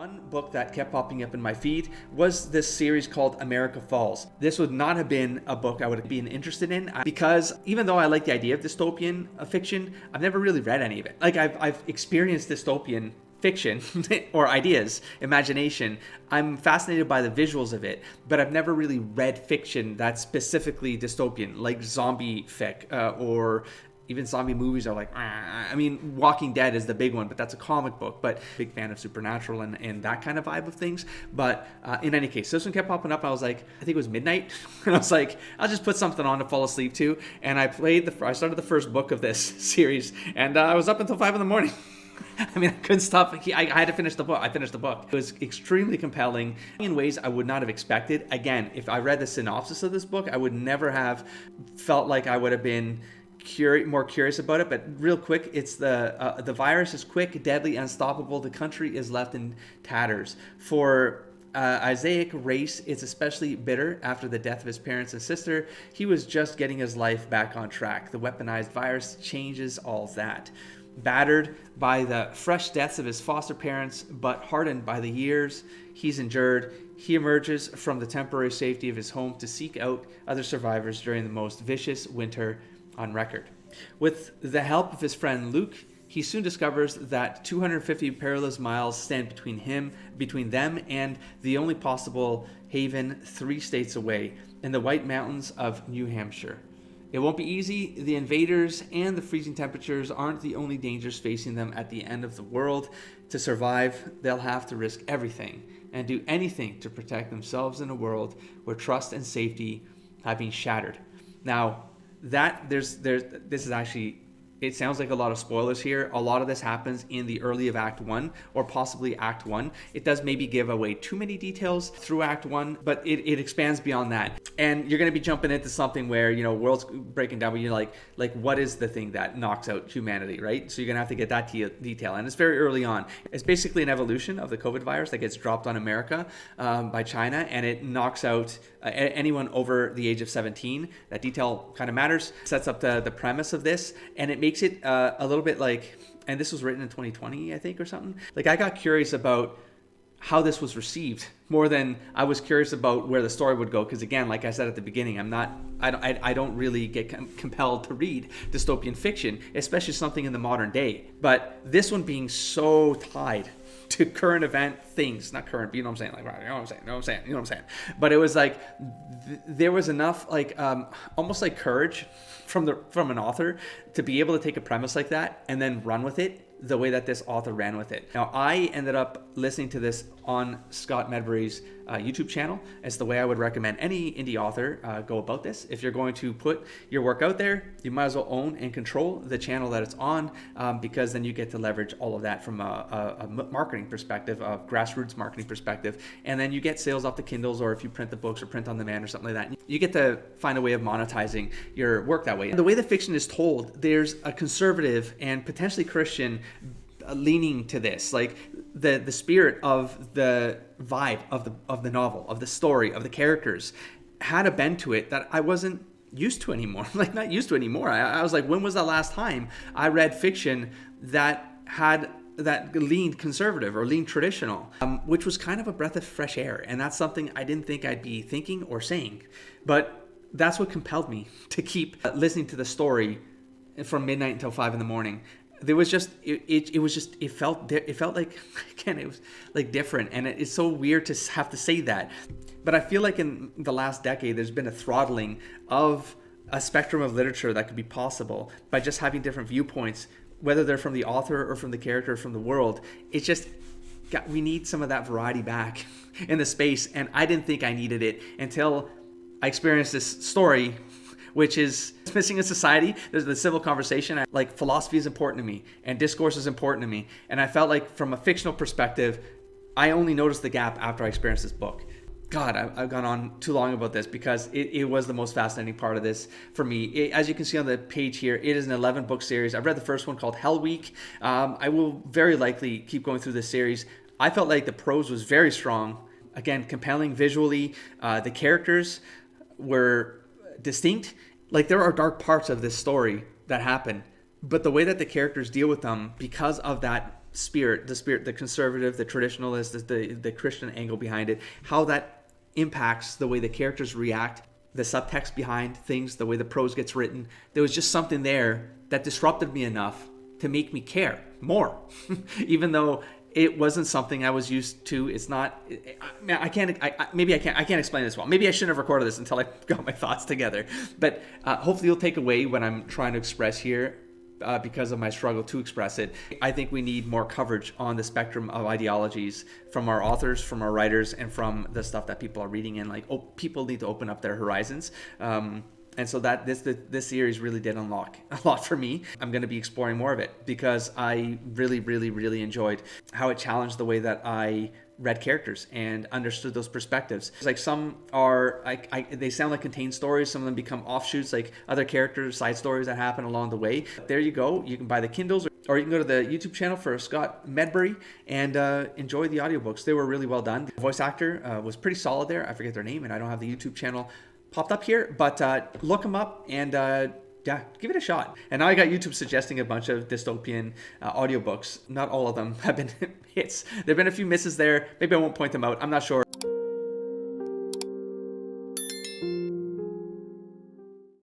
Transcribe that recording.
One book that kept popping up in my feed was this series called America Falls. This would not have been a book I would have been interested in because even though I like the idea of dystopian fiction, I've never really read any of it. Like I've experienced dystopian fiction or ideas, imagination. I'm fascinated by the visuals of it, but I've never really read fiction that's specifically dystopian, like zombie fic or even zombie movies are like, I mean, Walking Dead is the big one, but that's a comic book, but big fan of supernatural and that kind of vibe of things. But in any case, this one kept popping up. I was like, I think it was midnight. And I was like, I'll just put something on to fall asleep to. And I started the first book of this series and I was up until 5 a.m. I mean, I couldn't stop. I had to finish the book. I finished the book. It was extremely compelling in ways I would not have expected. Again, if I read the synopsis of this book, I would never have felt like I would have been more curious about it. But real quick, it's the virus is quick, deadly, unstoppable. The country is left in tatters. For Isaac Race, it's especially bitter after the death of his parents and sister. He was just getting his life back on track. The weaponized virus changes all that. Battered by the fresh deaths of his foster parents, but hardened by the years he's endured, he emerges from the temporary safety of his home to seek out other survivors during the most vicious winter on record. With the help of his friend Luke, he soon discovers that 250 perilous miles stand between them and the only possible haven 3 states away, in the White Mountains of New Hampshire. It won't be easy. The invaders and the freezing temperatures aren't the only dangers facing them at the end of the world. To survive, they'll have to risk everything and do anything to protect themselves in a world where trust and safety have been shattered. Now, this is actually, it sounds like a lot of spoilers here. A lot of this happens in the early of Act 1 or possibly Act 1. It does maybe give away too many details through Act 1, but it expands beyond that. And you're going to be jumping into something where, world's breaking down, but you're like what is the thing that knocks out humanity, right? So you're going to have to get that detail. And it's very early on. It's basically an evolution of the COVID virus that gets dropped on America by China, and it knocks out anyone over the age of 17. That detail kind of matters. Sets up the premise of this, and it makes it a little bit like, and this was written in 2020, I think, or something. Like, I got curious about how this was received more than I was curious about where the story would go. Because again, like I said at the beginning, I don't really get compelled to read dystopian fiction, especially something in the modern day. But this one being so tied to current event things, not current, but you know what I'm saying, like, right, you know what I'm saying. But it was like there was enough, like almost like courage from an author to be able to take a premise like that and then run with it the way that this author ran with it. Now, I ended up listening to this on Scott Medbury's YouTube channel. It's the way I would recommend any indie author go about this. If you're going to put your work out there, you might as well own and control the channel that it's on, because then you get to leverage all of that from a marketing perspective, a grassroots marketing perspective, and then you get sales off the Kindles, or if you print the books or print on demand or something like that, you get to find a way of monetizing your work that way. And the way the fiction is told, there's a conservative and potentially Christian leaning to this, like the spirit of the vibe of the novel, of the story, of the characters had a bend to it that I wasn't used to anymore. Like, not used to anymore. I was like, when was the last time I read fiction that leaned conservative or leaned traditional, which was kind of a breath of fresh air. And that's something I didn't think I'd be thinking or saying, but that's what compelled me to keep listening to the story from midnight until 5 a.m. There was just it felt like, again, it was like different, and it's so weird to have to say that, but I feel like in the last decade there's been a throttling of a spectrum of literature that could be possible by just having different viewpoints, whether they're from the author or from the character or from the world. It's just we need some of that variety back in the space, and I didn't think I needed it until I experienced this story, which is missing in society. There's the civil conversation. Like, philosophy is important to me and discourse is important to me. And I felt like from a fictional perspective, I only noticed the gap after I experienced this book. God, I've gone on too long about this because it was the most fascinating part of this for me. As you can see on the page here, it is an 11-book series. I've read the first one called Hell Week. I will very likely keep going through this series. I felt like the prose was very strong. Again, compelling visually. The characters were distinct. Like, there are dark parts of this story that happen, but the way that the characters deal with them, because of that spirit, the conservative, the traditionalist, the Christian angle behind it, how that impacts the way the characters react, the subtext behind things, the way the prose gets written. There was just something there that disrupted me enough to make me care more, even though it wasn't something I was used to. It's not. I can't explain this well. Maybe I shouldn't have recorded this until I got my thoughts together. But hopefully, you'll take away what I'm trying to express here. Because of my struggle to express it. I think we need more coverage on the spectrum of ideologies from our authors, from our writers, and from the stuff that people are reading. And people need to open up their horizons. And so that this series really did unlock a lot for me. I'm going to be exploring more of it because I really, really, really enjoyed how it challenged the way that I read characters and understood those perspectives. It's like some are, they sound like contained stories. Some of them become offshoots, like other characters, side stories that happen along the way. There you go. You can buy the Kindles, or you can go to the YouTube channel for Scott Medbury and enjoy the audiobooks. They were really well done. The voice actor was pretty solid there. I forget their name, and I don't have the YouTube channel popped up here, but look them up and give it a shot. And now I got YouTube suggesting a bunch of dystopian audiobooks. Not all of them have been hits. There have been a few misses there. Maybe I won't point them out. I'm not sure.